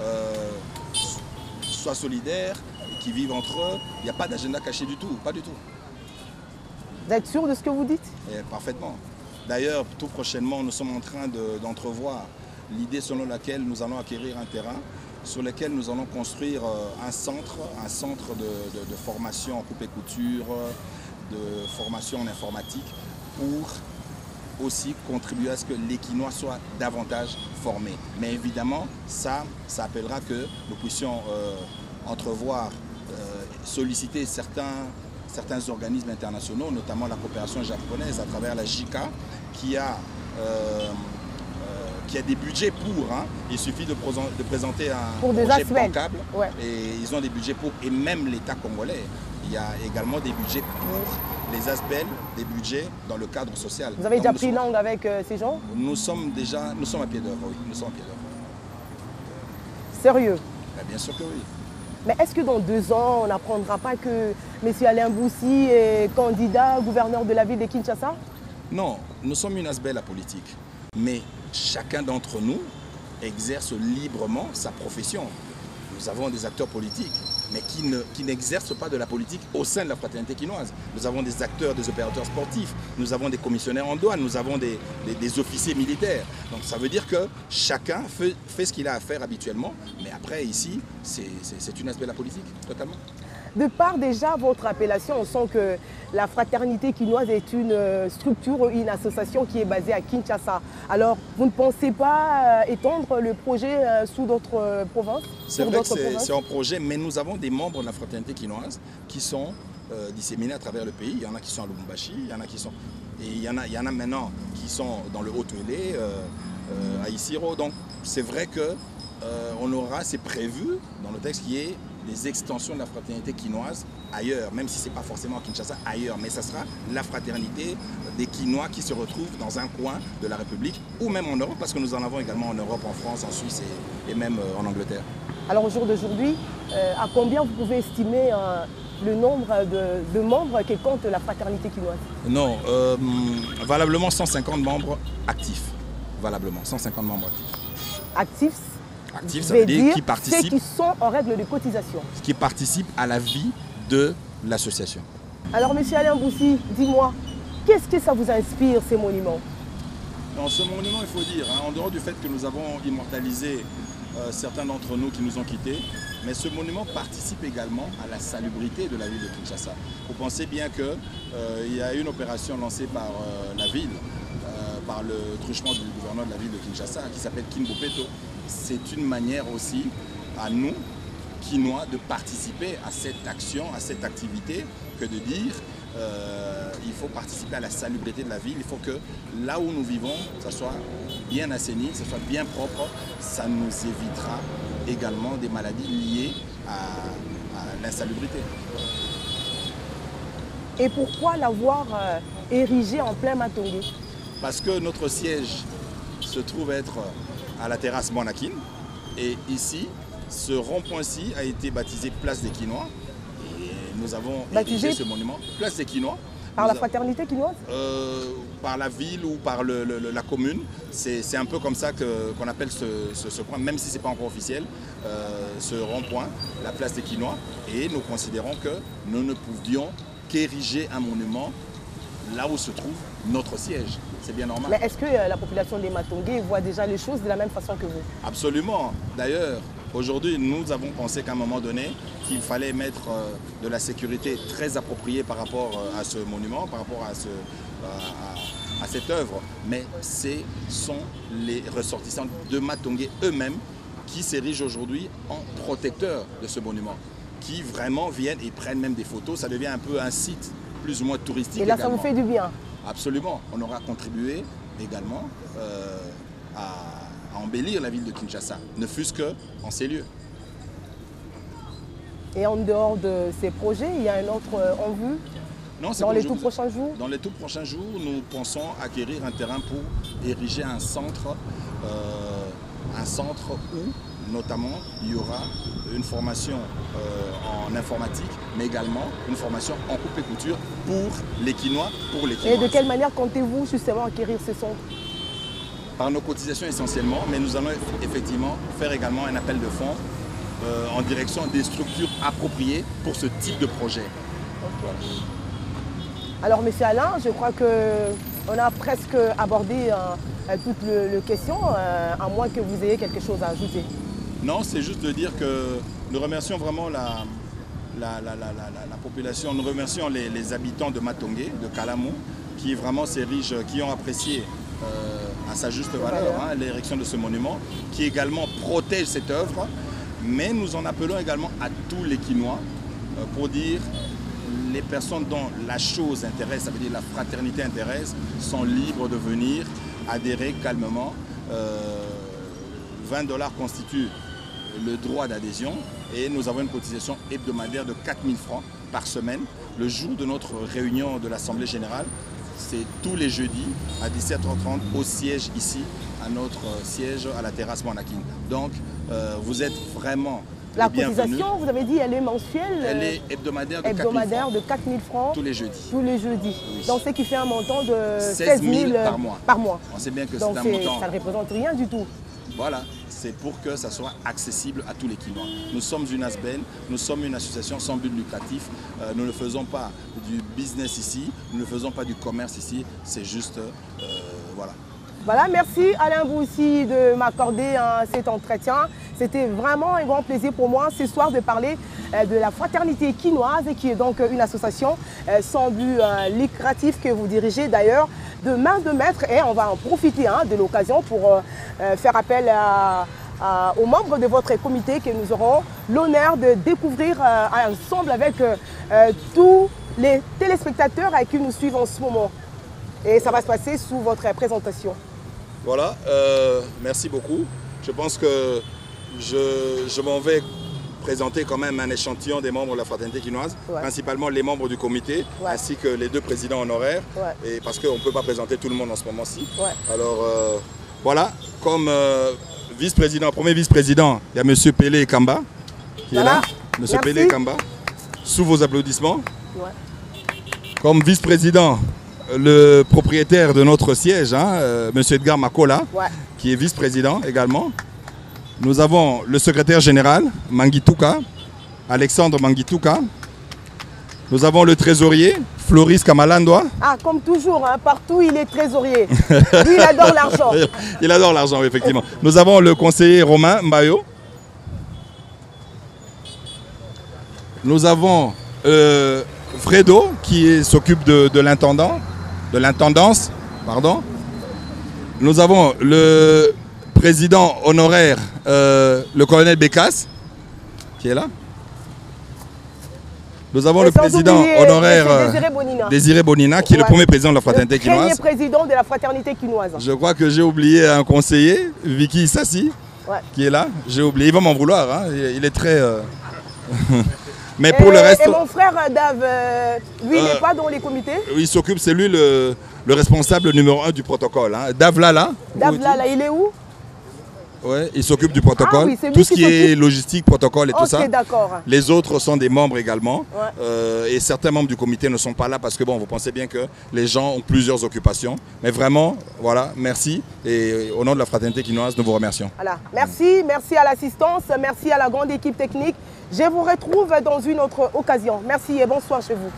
euh, soient solidaires, qui vivent entre eux. Il n'y a pas d'agenda caché du tout, pas du tout. Vous êtes sûr de ce que vous dites? Et parfaitement. D'ailleurs, tout prochainement, nous sommes en train d'entrevoir l'idée selon laquelle nous allons acquérir un terrain sur lequel nous allons construire un centre de formation en coupe et couture, de formation en informatique pour aussi contribuer à ce que les Quinois soient davantage formés. Mais évidemment, ça appellera que nous puissions entrevoir, solliciter certains organismes internationaux, notamment la coopération japonaise à travers la JICA, qui a des budgets pour. Hein. Il suffit de présenter un projet bancable et ils ont des budgets pour. Et même l'État congolais, il y a également des budgets pour les ASBEL, des budgets dans le cadre social. Vous avez déjà pris langue avec ces gens? Nous sommes à pied d'œuvre, oui. Nous sommes à pied d'œuvre. Sérieux? Bien sûr que oui. Mais est-ce que dans 2 ans, on n'apprendra pas que M. Alain Boussi est candidat gouverneur de la ville de Kinshasa? Non, nous sommes une ASBEL apolitique. Mais chacun d'entre nous exerce librement sa profession. Nous avons des acteurs politiques, mais qui n'exercent pas de la politique au sein de la fraternité quinoise. Nous avons des acteurs, des opérateurs sportifs, nous avons des commissionnaires en douane, nous avons des officiers militaires. Donc ça veut dire que chacun fait ce qu'il a à faire habituellement, mais après ici, c'est une aspect de la politique, totalement. De par déjà votre appellation, on sent que la fraternité quinoise est une structure, une association qui est basée à Kinshasa. Alors, vous ne pensez pas étendre le projet sous d'autres provinces? C'est vrai que c'est un projet, mais nous avons des membres de la fraternité quinoise qui sont disséminés à travers le pays. Il y en a qui sont à Lubumbashi, il y en a qui sont... Et il y en a maintenant qui sont dans le Haut-Uélé, à Isiro. Donc, c'est vrai qu'on aura, c'est prévu dans le texte qui est des extensions de la fraternité quinoise ailleurs, même si ce n'est pas forcément à Kinshasa, ailleurs. Mais ça sera la fraternité des Quinois qui se retrouvent dans un coin de la République ou même en Europe, parce que nous en avons également en Europe, en France, en Suisse et même en Angleterre. Alors au jour d'aujourd'hui, à combien vous pouvez estimer le nombre de membres que compte la fraternité quinoise? Non, valablement 150 membres actifs. Valablement, 150 membres actifs. Actifs? Actifs, ça veut dire qui participent. Ceux qui sont en règle de cotisation. Qui participent à la vie de l'association. Alors, M. Alain Boussi, dis-moi, qu'est-ce que ça vous inspire, ces monuments? Dans ce monument, il faut dire, hein, en dehors du fait que nous avons immortalisé certains d'entre nous qui nous ont quittés, mais ce monument participe également à la salubrité de la ville de Kinshasa. Vous pensez bien qu'il y a une opération lancée par la ville, par le truchement du gouverneur de la ville de Kinshasa, qui s'appelle Kimbopeto. C'est une manière aussi à nous, Quinois, de participer à cette action, à cette activité, que de dire il faut participer à la salubrité de la ville. Il faut que là où nous vivons, ça soit bien assaini, ça soit bien propre. Ça nous évitera également des maladies liées à l'insalubrité. Et pourquoi l'avoir érigé en plein Matongé? Parce que notre siège se trouve être à la terrasse Bonakin. Et ici, ce rond-point-ci a été baptisé Place des Quinois. Et nous avons érigé ce monument, Place des Quinois. Par la fraternité quinoise? Par la ville ou par la commune. C'est un peu comme ça qu'on appelle ce coin, même si ce n'est pas encore officiel, ce rond-point, la Place des Quinois. Et nous considérons que nous ne pouvions qu'ériger un monument là où se trouve notre siège. C'est bien normal. Mais est-ce que la population des Matongé voit déjà les choses de la même façon que vous? Absolument. D'ailleurs, aujourd'hui, nous avons pensé qu'à un moment donné, qu'il fallait mettre de la sécurité très appropriée par rapport à ce monument, par rapport à cette œuvre. Mais ce sont les ressortissants de Matongé eux-mêmes qui s'érigent aujourd'hui en protecteurs de ce monument, qui vraiment viennent et prennent même des photos. Ça devient un peu un site plus ou moins touristique. Et là, également. Ça vous fait du bien? Absolument. On aura contribué également à embellir la ville de Kinshasa, ne fût-ce qu'en ces lieux. Et en dehors de ces projets, il y a un autre en vue? Non, dans les tout prochains jours? Dans les tout prochains jours, nous pensons acquérir un terrain pour ériger un centre où, notamment, il y aura une formation en informatique, mais également une formation en coupe et couture pour les Quinois, pour les Quinoises. Et de quelle manière comptez-vous justement acquérir ce centre? par nos cotisations essentiellement, mais nous allons effectivement faire également un appel de fonds en direction des structures appropriées pour ce type de projet. Okay. Alors, M. Alain, je crois qu'on a presque abordé toutes les questions, à moins que vous ayez quelque chose à ajouter. Non, c'est juste de dire que nous remercions vraiment la population, nous remercions les habitants de Matongé, de Kalamou, qui vraiment ces riches, qui ont apprécié à sa juste valeur l'érection de ce monument, qui également protège cette œuvre. Mais nous en appelons également à tous les Kinois pour dire les personnes dont la chose intéresse, ça veut dire la fraternité intéresse, sont libres de venir adhérer calmement. 20 $ constitue le droit d'adhésion et nous avons une cotisation hebdomadaire de 4 000 francs par semaine. Le jour de notre réunion de l'Assemblée générale, c'est tous les jeudis à 17h30 au siège ici, à notre siège à la terrasse Manakin. Donc vous êtes vraiment la bienvenus. Cotisation, vous avez dit, elle est mensuelle? Elle est hebdomadaire de 4 000 francs. Tous les jeudis. Tous les jeudis. Oui. Donc ce qui fait un montant de 16 000 par mois. On sait bien que c'est un montant. Ça ne représente rien du tout. Voilà, c'est pour que ça soit accessible à tous les Kinois. Nous sommes une ASBEN, nous sommes une association sans but lucratif. Nous ne faisons pas du business ici, nous ne faisons pas du commerce ici, c'est juste, voilà. Voilà, merci Alain Boussi de m'accorder cet entretien. C'était vraiment un grand plaisir pour moi ce soir de parler de la Fraternité Kinoise, qui est donc une association sans but lucratif que vous dirigez d'ailleurs de main de maître. Et on va en profiter de l'occasion pour faire appel aux membres de votre comité que nous aurons l'honneur de découvrir ensemble avec tous les téléspectateurs à qui nous suivons en ce moment. Et ça va se passer sous votre présentation. Voilà, merci beaucoup. Je pense que je m'en vais présenter quand même un échantillon des membres de la Fraternité Kinoise, principalement les membres du comité, ainsi que les 2 présidents honoraires, et parce qu'on ne peut pas présenter tout le monde en ce moment-ci. Alors voilà, comme vice-président, premier vice-président, il y a M. Pelé Kamba qui est là. M. Pelé Kamba, sous vos applaudissements. Comme vice-président, le propriétaire de notre siège, M. Edgar Makola, qui est vice-président également. Nous avons le secrétaire général, Mangituka, Alexandre Mangituka. Nous avons le trésorier, Floris Kamalandoa. Ah, comme toujours, partout il est trésorier. Lui, il adore l'argent. Il adore l'argent, effectivement. Nous avons le conseiller Romain Mbayo. Nous avons Fredo, qui s'occupe de l'intendance. Nous avons le président honoraire, le colonel Bécasse, qui est là. Nous avons le président honoraire Désiré Bonina, qui est le premier président de la Fraternité Kinoise. Le premier président de la Fraternité Kinoise. Je crois que j'ai oublié un conseiller, Vicky Sassi, qui est là. J'ai oublié, il va m'en vouloir, il est très... Mais pour le reste... Et mon frère Dave, lui, il n'est pas dans les comités? Il s'occupe, c'est lui le responsable numéro 1 du protocole. Dave Lala. Dave Lala, il est où? Ouais, il s'occupe du protocole, tout ce qui est logistique, protocole et tout ça. Les autres sont des membres également. Et certains membres du comité ne sont pas là parce que, bon, vous pensez bien que les gens ont plusieurs occupations. Mais vraiment, voilà, merci. Et au nom de la Fraternité Kinoise, nous vous remercions. Voilà. Merci, merci à l'assistance, merci à la grande équipe technique. Je vous retrouve dans une autre occasion. Merci et bonsoir chez vous.